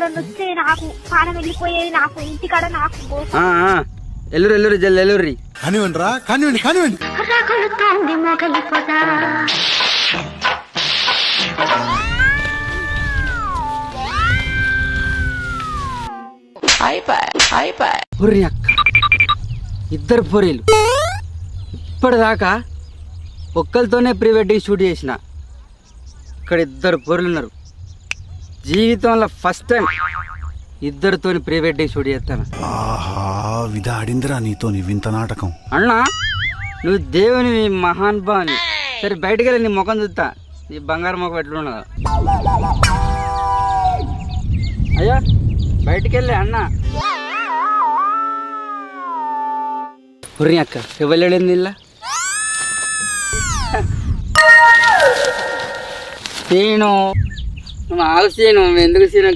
ఎవరన్నా వస్తే నాకు పానం వెళ్ళిపోయేది, నాకు ఇంటికాడ నాకు ఎల్లురు జల్ ఎల్లుర్రి కానివ్వండి రా, కానివ్వండి కానివ్వండి. ఒర్రి అక్క, ఇద్దరు పొరీలు ఇప్పటిదాకా ఒక్కరితోనే ప్రీ వెడ్డింగ్ షూట్ చేసిన. ఇక్కడ ఇద్దరు పొరులు ఉన్నారు. జీవితంలో ఫస్ట్ టైం ఇద్దరితోని ప్రీ వెడ్డింగ్ షూట్ చేస్తాను. ఆహా, విధాడిందిరా నీతో వింత నాటకం. అన్నా, నువ్వు దేవుని మహానుభావుని. సరే బయటకు వెళ్ళి నీ ముఖం చూస్తా, నీ బంగారు ముఖం ఎట్లున్నదా. అయ్యా బయటికి వెళ్ళి అన్న. ఉర్రి అక్క, ఇవ్వలేడింది ఇలా సీను, నువ్వు ఆగు సీను, ఎందుకు సీను